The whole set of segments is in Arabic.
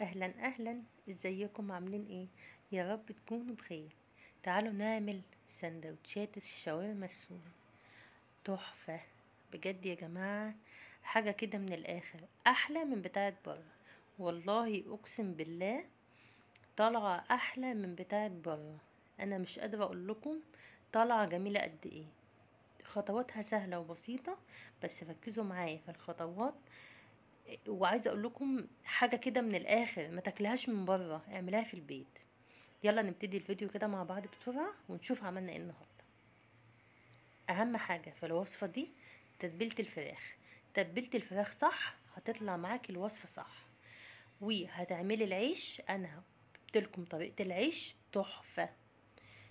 اهلا اهلا، ازيكم عاملين ايه؟ يا رب تكونوا بخير. تعالوا نعمل سندوتشات الشاورما السوري. تحفة بجد يا جماعة، حاجة كده من الاخر احلى من بتاعة بره. والله اقسم بالله طالعة احلى من بتاعة بره. انا مش قادرة اقول لكم طالعة جميلة قد ايه. خطواتها سهلة وبسيطة، بس ركزوا معايا في الخطوات. وعايزه اقول لكم حاجه كده من الاخر، ما تاكلهاش من بره، اعملها في البيت. يلا نبتدي الفيديو كده مع بعض بسرعه ونشوف عملنا ايه النهارده. اهم حاجه في الوصفه دي تتبيله الفراخ. تتبيله الفراخ صح هتطلع معاكي الوصفه صح. وهتعملي العيش، انا جبت لكم طريقه العيش تحفه،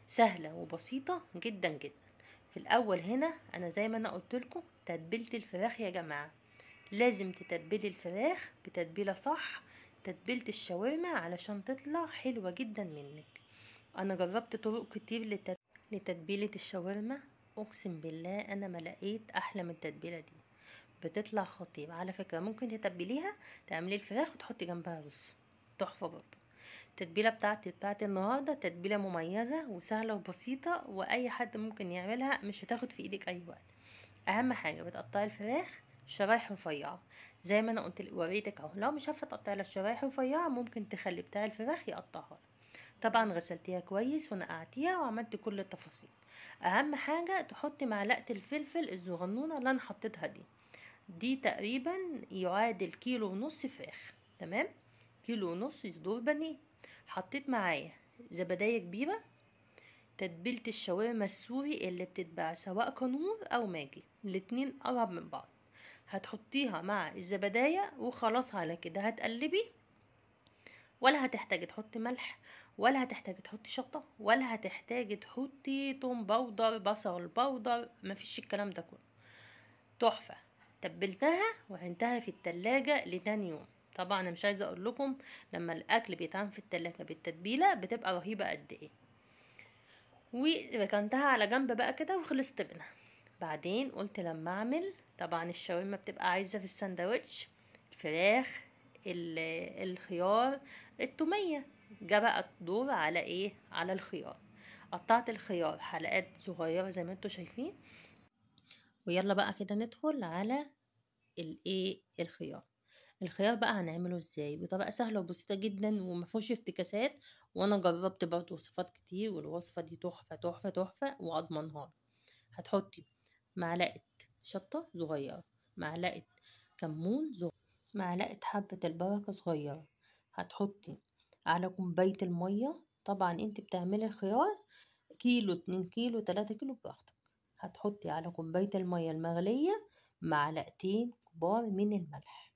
سهله وبسيطه جدا جدا. في الاول هنا انا زي ما انا قلت لكم تتبيله الفراخ يا جماعه، لازم تتبلي الفراخ بتتبيله صح، تتبيله الشاورما علشان تطلع حلوه جدا منك. انا جربت طرق كتير لتتبيله الشاورما، اقسم بالله انا ما لقيت احلى من التتبيله دي. بتطلع خطير على فكره، ممكن تتبليها تعملي الفراخ وتحطي جنبها رز، تحفه برضه. التتبيله بتاعتي النهارده تتبيله مميزه وسهله وبسيطه، واي حد ممكن يعملها، مش هتاخد في ايدك اي وقت. اهم حاجه بتقطعي الفراخ شرايح رفيعه، زي ما انا وريتك اهو. لو مش عارفه تقطعي شرايح رفيعه ممكن تخلي بتاع الفراخ يقطعها. طبعا غسلتيها كويس ونقعتيها وعملت كل التفاصيل. اهم حاجه تحطي معلقه الفلفل الصغنونه اللي انا حطيتها دي تقريبا يعادل كيلو ونص فراخ. تمام، كيلو ونص صدور بانيه. حطيت معايا زبدايه كبيره، تتبيلة الشاورما السوري اللي بتتباع سواء كنور او ماجي، الاتنين قرب من بعض. هتحطيها مع الزبداية وخلاص، على كده هتقلبي. ولا هتحتاجي تحطي ملح، ولا هتحتاجي تحطي شطة، ولا هتحتاجي تحطي توم باودر بصل باودر، مفيش الكلام ده كله. تحفة. تبلتها وعينتها في التلاجة لتاني يوم. طبعا انا مش عايزة اقول لكم لما الاكل بيتعمل في التلاجة بالتتبيلة بتبقى رهيبة قد ايه. وركنتها على جنب بقى كده وخلصت منها. بعدين قلت لما اعمل، طبعا الشاورما بتبقى عايزة في الساندوتش الفراخ، الخيار، التومية. جه بقى الدور على ايه؟ على الخيار. قطعت الخيار حلقات صغيرة زي ما انتوا شايفين. ويلا بقى كده ندخل على الايه الخيار. الخيار بقى هنعمله ازاي بطريقه سهله وبسيطه جدا ومفيهوش افتكاسات. وانا جربت برضه وصفات كتير والوصفه دي تحفه تحفه تحفه واضمنها. هتحطي معلقه شطه صغيره، معلقه كمون صغير، معلقه حبه البركه صغيره. هتحطي على كوبايه الميه، طبعا انت بتعملي الخيار كيلو 2 كيلو 3 كيلو براحتك. هتحطي على كوبايه الميه المغليه معلقتين كبار من الملح.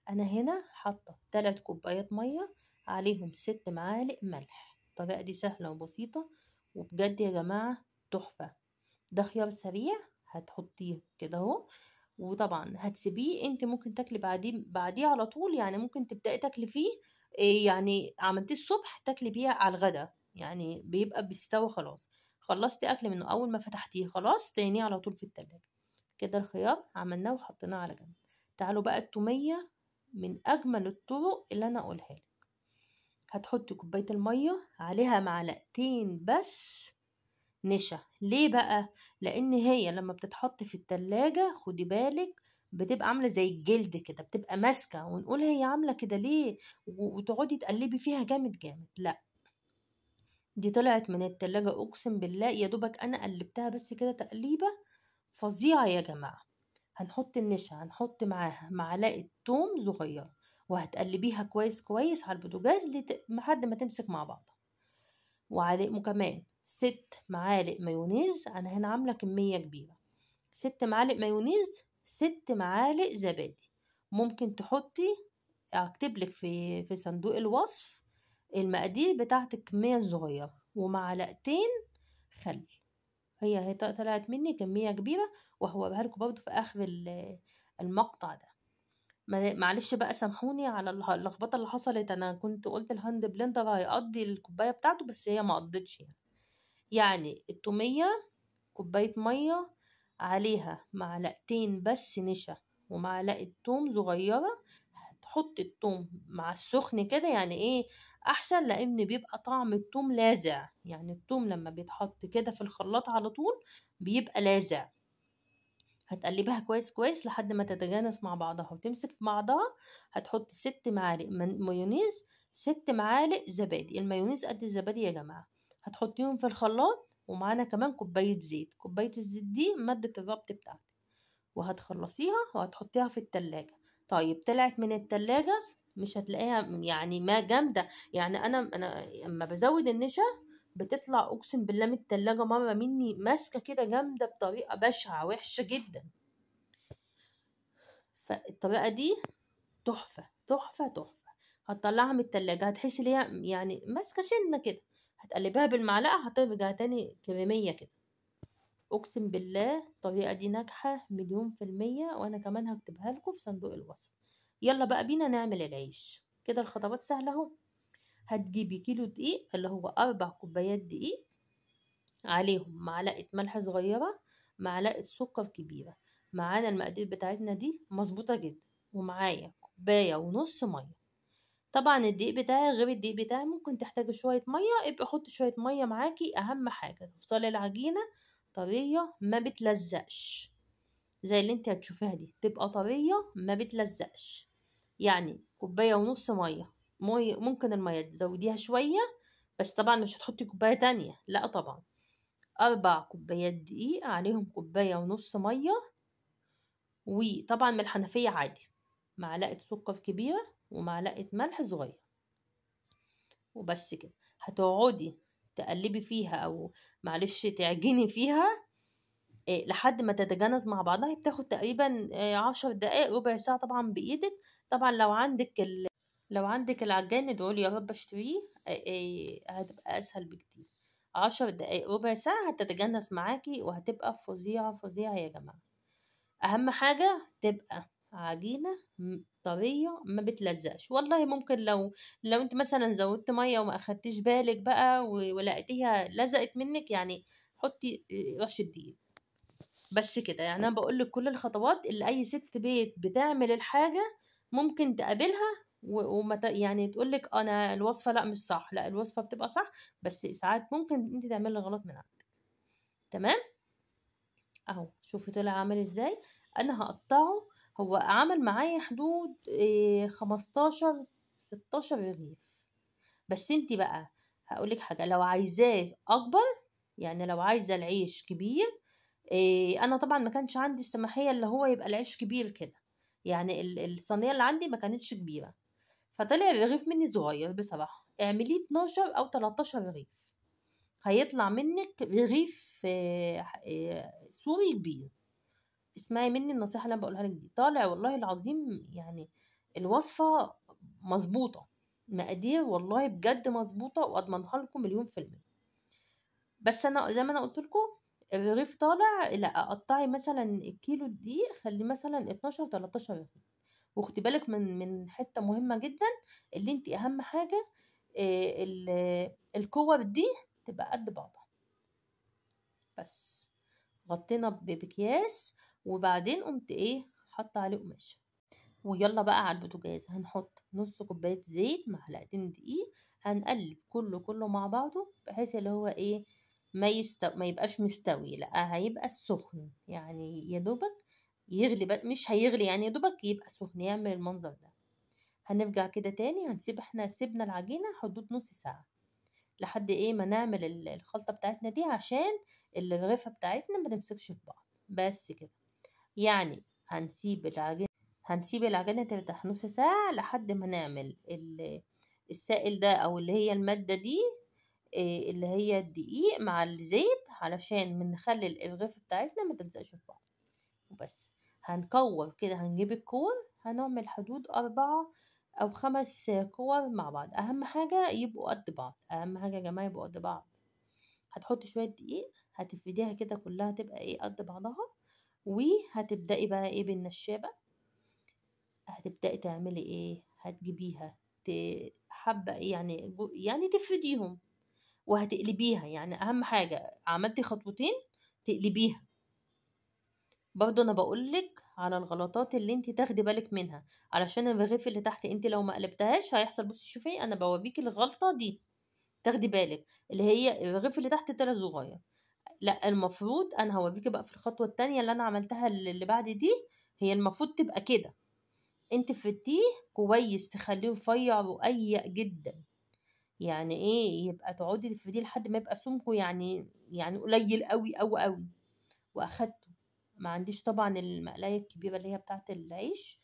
انا هنا حاطه 3 كوبايات ميه عليهم 6 معالق ملح. الطريقه دي سهله وبسيطه وبجد يا جماعه تحفه. ده خيار سريع، هتحطيه كده اهو. وطبعا هتسيبيه، انت ممكن تاكلي بعديه على طول، يعني ممكن تبداي تاكلي فيه يعني عملتيه الصبح تاكلي بيه على الغدا، يعني بيبقى بيستوي خلاص. خلصتي اكل منه اول ما فتحتيه خلاص تاني على طول في التلاجة. كده الخيار عملناه وحطيناه على جنب. تعالوا بقى التومية، من أجمل الطرق اللي أنا أقولها لك. هتحطي كوباية المية عليها معلقتين بس نشا. ليه بقى؟ لأن هي لما بتتحط في التلاجة خدي بالك بتبقى عاملة زي الجلد كده، بتبقى ماسكة، ونقول هي عاملة كده ليه وتقعدي تقلبي فيها جامد جامد. لا، دي طلعت من التلاجة أقسم بالله يا دوبك أنا قلبتها بس كده تقليبة فظيعة يا جماعة. هنحط النشا، هنحط معاها معلقة توم صغيرة، وهتقلبيها كويس كويس على البوتاجاز لحد ما تمسك مع بعضها. وعليه كمان 6 معالق مايونيز، انا هنا عاملة كمية كبيرة. 6 معالق مايونيز، 6 معالق زبادي. ممكن تحطي، اكتبلك في صندوق الوصف المقادير بتاعت الكمية الصغيرة، ومعلقتين خل. هي طلعت مني كمية كبيرة، وهوريها لكم برضه في آخر المقطع ده. معلش بقى سامحوني على اللخبطة اللي حصلت. أنا كنت قلت الهاند بلندر هيقضي الكوباية بتاعته بس هي ما قضتش يعني التومية كوباية مية عليها معلقتين بس نشا ومعلقة توم صغيرة. تحط التوم مع السخن كده يعني ايه احسن، لان بيبقى طعم التوم لاذع، يعني التوم لما بيتحط كده في الخلاط على طول بيبقى لاذع. هتقلبها كويس كويس لحد ما تتجانس مع بعضها وتمسك في بعضها. هتحط 6 معالق مايونيز، 6 معالق زبادي، المايونيز قد الزبادي يا جماعة. هتحطيهم في الخلاط، ومعانا كمان كوباية زيت، كوباية الزيت دي مادة الربط بتاعتك، وهتخلصيها وهتحطيها في التلاجة. طيب طلعت من التلاجة مش هتلاقيها يعني ما جامدة، يعني أنا لما بزود النشا بتطلع أقسم بالله من التلاجة مرة مني ماسكة كده جامدة بطريقة بشعة وحشة جدا. فالطريقة دي تحفة تحفة تحفة. هتطلعها من التلاجة هتحسي ليها يعني ماسكة سنة كده، هتقلبها بالمعلقة هترجع تاني كريمية كده. اقسم بالله الطريقه دي ناجحه 1000000%، وانا كمان هكتبها لكم في صندوق الوصف. يلا بقى بينا نعمل العيش. كده الخطوات سهله اهو. هتجيبي كيلو دقيق اللي هو 4 كوبايات دقيق، عليهم معلقه ملح صغيره، معلقه سكر كبيره. معانا المقادير بتاعتنا دي مظبوطه جدا، ومعايا كوبايه ونص ميه. طبعا الدقيق بتاعي غير الدقيق بتاعي، ممكن تحتاجي شويه ميه، ابقي حطي شويه ميه معاكي. اهم حاجه توصلي العجينه طريه ما بتلزقش، زي اللي انت هتشوفيها دي تبقى طريه ما بتلزقش. يعني كوبايه ونص ميه، ممكن الميه تزوديها شويه، بس طبعا مش هتحطي كوبايه تانية، لا طبعا. 4 كوبايات دقيق عليهم كوبايه ونص ميه، وطبعا من الحنفيه عادي. معلقه سكر كبيره ومعلقه ملح صغير، وبس كده. هتقعدي تقلبي فيها او معلش تعجني فيها لحد ما تتجانس مع بعضها. هي بتاخد تقريبا 10 دقايق ربع ساعة طبعا بإيدك. طبعا لو عندك العجان ادعولي يا رب اشتريه، هتبقى أسهل بكتير. 10 دقايق ربع ساعة هتتجانس معاكي وهتبقى فظيعة فظيعة يا جماعة. أهم حاجة تبقى عجينة طرية ما بتلزقش. والله ممكن لو انت مثلا زودت مية وما اخدتيش بالك بقى ولقيتيها لزقت منك، يعني حطي رشة دقيق بس كده. يعني انا بقول لك كل الخطوات اللي اي ست بيت بتعمل الحاجه ممكن تقابلها يعني تقول لك انا الوصفه لا مش صح، لا الوصفه بتبقى صح، بس ساعات ممكن انت تعملي غلط من عندك. تمام اهو، شوفي طلع عامل ازاي. انا هقطعه، هو عمل معايا حدود 15 16 رغيف. بس انت بقى هقولك حاجه، لو عايزاه اكبر، يعني لو عايزه العيش كبير، انا طبعا ما كانش عندي السماحيه اللي هو يبقى العيش كبير كده، يعني الصينيه اللي عندي ما كانتش كبيره، فطلع الرغيف مني صغير بصراحه. اعمليه 12 او 13 رغيف، هيطلع منك رغيف سوري كبير. اسمعي مني النصيحه اللي انا بقولها لك دي، طالع والله العظيم يعني الوصفه مظبوطه، مقادير والله بجد مظبوطه، واضمنها لكم 1000000%. بس انا زي ما انا قلت لكم الرغيف طالع، لا قطعي مثلا الكيلو الدقيق خليه مثلا 12 13 رغيف. واخدي بالك من حته مهمه جدا، اللي انت اهم حاجه الكور دي تبقى قد بعضها. بس غطينا بأكياس، وبعدين قمت حاطه عليه قماشه. ويلا بقى على البوتاجاز هنحط نص كوبايه زيت، معلقتين دقيق، هنقلب كله مع بعضه بحيث اللي هو ما يبقاش مستوي، لا هيبقى سخن، يعني يا دوبك يغلي مش هيغلي، يعني يا دوبك يبقى سخن يعمل المنظر ده. هنرجع كده تاني، احنا سيبنا العجينة حدود نص ساعة لحد ما نعمل الخلطة بتاعتنا دي، عشان الرغيفة بتاعتنا ما تمسكش في بعض. بس كده، يعني هنسيب العجينة ترتاح نص ساعة لحد ما نعمل السائل ده، او اللي هي المادة دي اللي هي الدقيق مع الزيت، علشان نخلي الرغيف بتاعتنا ما تلزقش في بعض. وبس هنكور كده، هنجيب الكور، هنعمل حدود 4 أو 5 كور مع بعض. أهم حاجة يبقوا قد بعض، أهم حاجة يا جماعة يبقوا قد بعض. هتحطي شوية دقيق، هتفرديها كده كلها تبقى قد بعضها، وهتبدأي بقى بالنشابة. هتبدأي تعملي هتجيبيها حبة يعني تفرديهم وهتقلبيها. يعني اهم حاجة عملتي خطوتين تقلبيها. برضو انا بقولك على الغلطات اللي انت تاخدي بالك منها، علشان الرغيف اللي تحت انت لو ما قلبتهاش هيحصل. بصي شوفي انا بوريكي الغلطه دي، تاخدي بالك اللي هي الرغيف اللي تحت طلع صغير. لا، المفروض انا هوريكي بقى في الخطوه التانية اللي انا عملتها اللي بعد دي، هي المفروض تبقى كده. انت فتيه كويس، تخليه رفيع رقيق جدا، يعني ايه، يبقى تقعدي تفرديه لحد ما يبقى سمكه يعني قليل قوي قوي قوي. واخدته، ما عنديش طبعا المقلايه الكبيره اللي هي بتاعه العيش،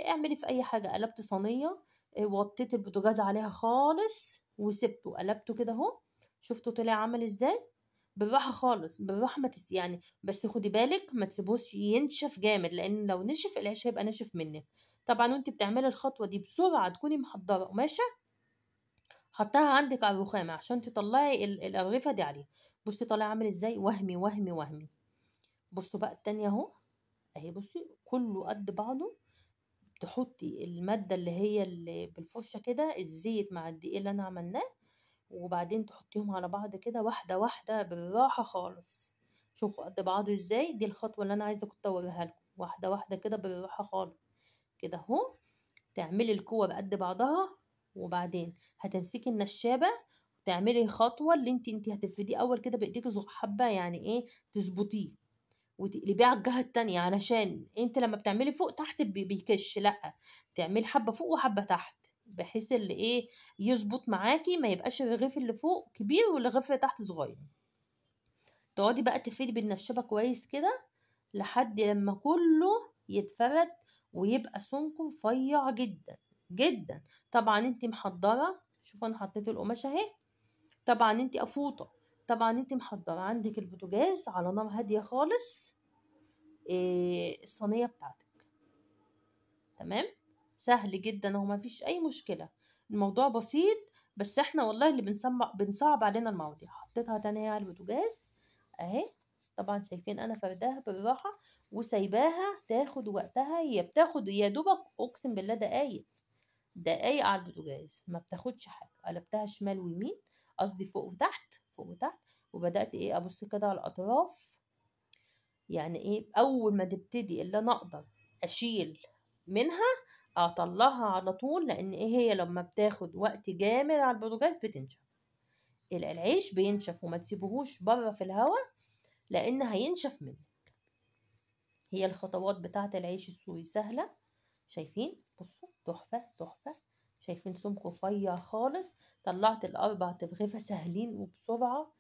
اعملي في اي حاجه. قلبت صينيه، وطيت البوتاجاز عليها خالص وسبته، قلبته كده اهو. شفتوا طلع عامل ازاي؟ بالراحه خالص، بالراحه، ما يعني بس خدي بالك ما تسيبوش ينشف جامد، لان لو نشف العيش هيبقى ناشف منك. طبعا وانت بتعملي الخطوه دي بسرعه تكوني محضره قماشه حطها عندك على الرخامه عشان تطلعي الارغفه دي عليه. بصي طالع عامل ازاي، وهمي وهمي وهمي. بصوا بقى التانية اهو، اهي بصي كله قد بعضه. تحطي المادة اللي هي اللي بالفرشة كده، الزيت مع الدقيق اللي انا عملناه، وبعدين تحطيهم على بعض كده واحدة واحدة بالراحة خالص. شوفوا قد بعض ازاي، دي الخطوة اللي انا عايزة كنت اوريها لكم، واحدة واحدة كده بالراحة خالص كده اهو. تعملي الكور قد بعضها، وبعدين هتمسكي النشابة تعملي خطوة اللي انت هتفرديه اول كده بايديك حبة، يعني ايه، تظبطيه وتقلبيه على الجهة التانية، علشان انت لما بتعملي فوق تحت بيكش، لا، تعملي حبة فوق وحبة تحت، بحيث اللي ايه يظبط معاكي، ما يبقاش الرغيف اللي فوق كبير والرغيف اللي تحت صغير. تقعدي بقى تفردي بالنشابة كويس كده لحد لما كله يتفرد ويبقى سمكه رفيع جدا جدا. طبعا انت محضرة، شوفوا انا حطيت القماشة اهي. طبعا انت افوطة، طبعا انت محضرة عندك البوتاجاز على نار هادية خالص، الصينية بتاعتك. تمام، سهل جدا اهو، مفيش اي مشكلة، الموضوع بسيط. بس احنا والله اللي بنصعب علينا المواضيع. حطيتها تاني على البوتاجاز اهي. طبعا شايفين انا فرداها بالراحة وسايباها تاخد وقتها، هي بتاخد يا دوبك اقسم بالله دقايق، دقايق على البوتاجاز، ما بتاخدش حاجة. قلبتها شمال ويمين، قصدي فوق وتحت فوق وتحت، وبدأت ايه ابص كده على الاطراف، يعني ايه اول ما تبتدي اللي انا اقدر اشيل منها اطلعها على طول، لان ايه هي لما بتاخد وقت جامد على البوتاجاز بتنشف. العيش بينشف وما تسيبوهوش بره في الهواء لان هينشف منه. هي الخطوات بتاعه العيش السوري سهله، شايفين، بصوا تحفه تحفه. شايفين سمكه رفيع خالص، طلعت الاربع ترغيفه سهلين وبسرعه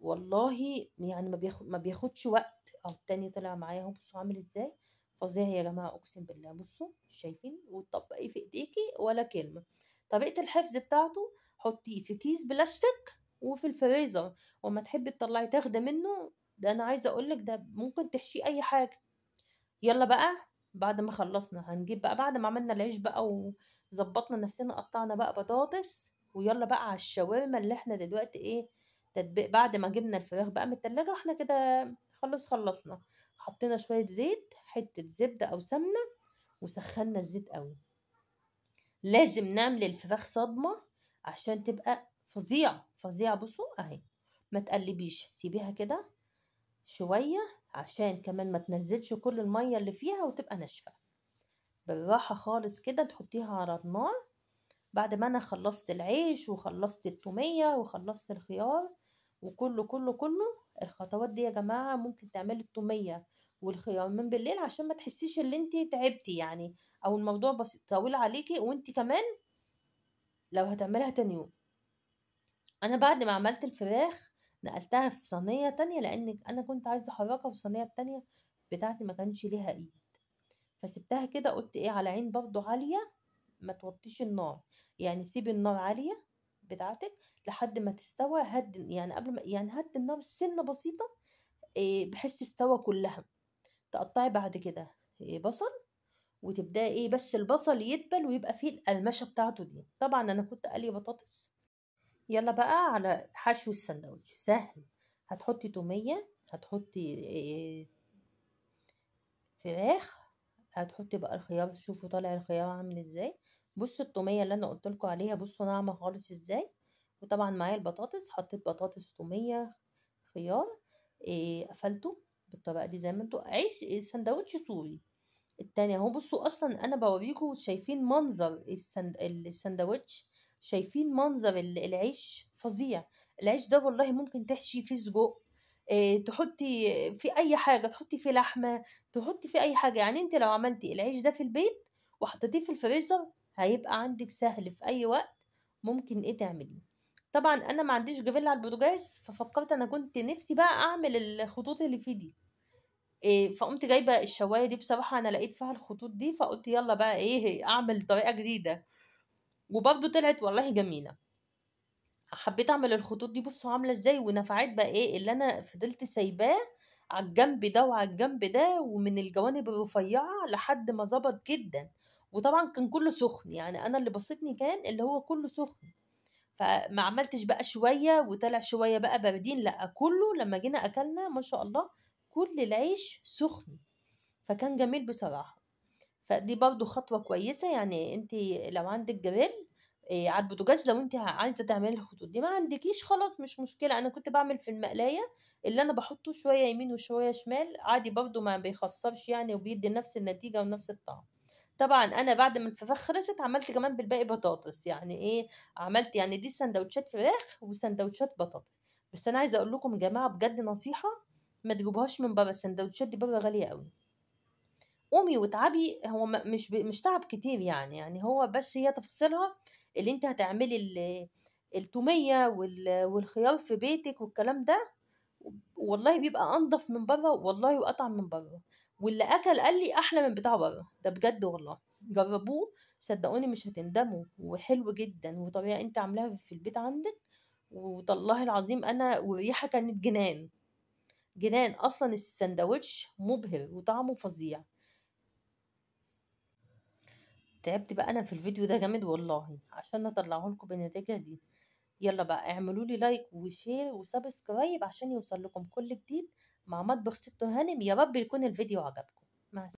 والله، يعني ما بياخدش وقت. او التاني طلع معايا اهو، بصوا عامل ازاي، فظيع يا جماعه اقسم بالله. بصوا شايفين، وتطبقيه في ايديكي ولا كلمه. طريقه الحفظ بتاعته، حطيه في كيس بلاستيك وفي الفريزر، وما تحبي تطلعي تاخدي منه، ده انا عايزه اقولك ده ممكن تحشيه اي حاجه. يلا بقى، بعد ما خلصنا هنجيب بقى، بعد ما عملنا العيش بقى وظبطنا نفسنا، قطعنا بقى بطاطس، ويلا بقى على الشاورما اللي احنا دلوقتي ايه، تطبيق. بعد ما جبنا الفراخ بقى من التلاجة احنا كده خلصنا. حطينا شوية زيت، حتة زبدة او سمنة، وسخنا الزيت قوي. لازم نعمل الفراخ صدمة عشان تبقى فظيعة فظيعة. بصوا اهي، ما تقلبيش، سيبيها كده شوية عشان كمان ما تنزلش كل المية اللي فيها وتبقى ناشفة. بالراحة خالص كده تحطيها على النار. بعد ما انا خلصت العيش وخلصت التومية وخلصت الخيار وكله كله كله، الخطوات دي يا جماعة ممكن تعملي التومية والخيار من بالليل عشان ما تحسيش ان انتي تعبتي يعني، او الموضوع بسيط طويل عليكي، وانتي كمان لو هتعملها تاني يوم. انا بعد ما عملت الفراخ نقلتها في صينية تانية، لان انا كنت عايزة احركها في الصينية التانية بتاعتي، ما كانش ليها ايد، فسبتها كده. قلت ايه، على عين برضو عالية، ما توطيش النار، يعني سيبي النار عالية بتاعتك لحد ما تستوى. هد يعني قبل ما يعني هد النار سنة بسيطة، إيه، بحيث تستوى كلها. تقطعي بعد كده إيه بصل، وتبداي ايه بس البصل يدبل ويبقى فيه القرمشة بتاعته دي. طبعا انا كنت قلي بطاطس. يلا بقى على حشو السندوتش سهل. هتحطي تومية، هتحطي إيه فراخ، هتحطي بقى الخيار. شوفوا طالع الخيار عامل ازاي. بصوا التومية اللي انا قلت لكم عليها، بصوا ناعمة خالص ازاي. وطبعا معايا البطاطس، حطيت بطاطس، تومية، خيار، إيه قفلته بالطريقة دي زي ما انتوا. عيش سندوتش سوري التانية اهو. بصوا اصلا انا بوريكم، شايفين منظر السندوتش، شايفين منظر العيش فظيع. العيش ده والله ممكن تحشي فيه سجق، تحطي فيه اي حاجة، تحطي فيه لحمة، تحطي فيه اي حاجة. يعني انت لو عملتي العيش ده في البيت وحطيتيه في الفريزر هيبقى عندك سهل في اي وقت ممكن ايه تعمليه. طبعا انا ما عنديش جريل على البوتاجاز، ففكرت انا كنت نفسي بقى اعمل الخطوط اللي فيه دي. فقمت جايبه الشوايه دي، بصراحه انا لقيت فيها الخطوط دي، فقلت يلا بقى ايه اعمل طريقه جديده، وبرضه طلعت والله جميله. حبيت اعمل الخطوط دي، بصوا عامله ازاي، ونفعت بقى ايه اللي انا فضلت سايباه على الجنب ده وعلى الجنب ده ومن الجوانب الرفيعه لحد ما ظبط جدا. وطبعا كان كله سخن، يعني انا اللي بسطني كان اللي هو كله سخن، فما عملتش بقى شويه وطلع شويه بقى باردين، لا كله لما جينا اكلنا ما شاء الله كل العيش سخن، فكان جميل بصراحه. فدي برضو خطوة كويسة. يعني انت لو عندك جريل على البوتاجاز، لو انت عايزة تعملي الخطوط دي، ما عندكيش خلاص مش مشكلة. انا كنت بعمل في المقلاية اللي انا بحطه شوية يمين وشوية شمال عادي، برضو ما بيخسرش يعني، وبيدي نفس النتيجة ونفس الطعم. طبعا انا بعد ما الفراخ خلصت عملت كمان بالباقي بطاطس، يعني ايه عملت، يعني دي سندوتشات فراخ وسندوتشات بطاطس. بس انا عايزه اقول لكم يا جماعه بجد نصيحه، ما تجيبوهاش من بره، السندوتشات دي بره غاليه قوي. قومي واتعبي، هو مش تعب كتير يعني، يعني هو بس هي تفاصيلها اللي انت هتعملي التومية والخيار في بيتك والكلام ده، والله بيبقى انضف من بره والله واطعم من بره. واللي اكل قال لي احلى من بتاع بره ده بجد والله. جربوه صدقوني مش هتندموا، وحلو جدا، وطريقة انت عاملاها في البيت عندك. والله العظيم انا والريحة كانت جنان جنان، اصلا السندوتش مبهر وطعمه فظيع. تعبت بقى انا في الفيديو ده جامد والله عشان اطلعه لكم بالنتيجه دي. يلا بقى اعملوا لي لايك وشير وسبسكرايب عشان يوصل لكم كل جديد مع مطبخ ست هانم. يا رب يكون الفيديو عجبكم. مع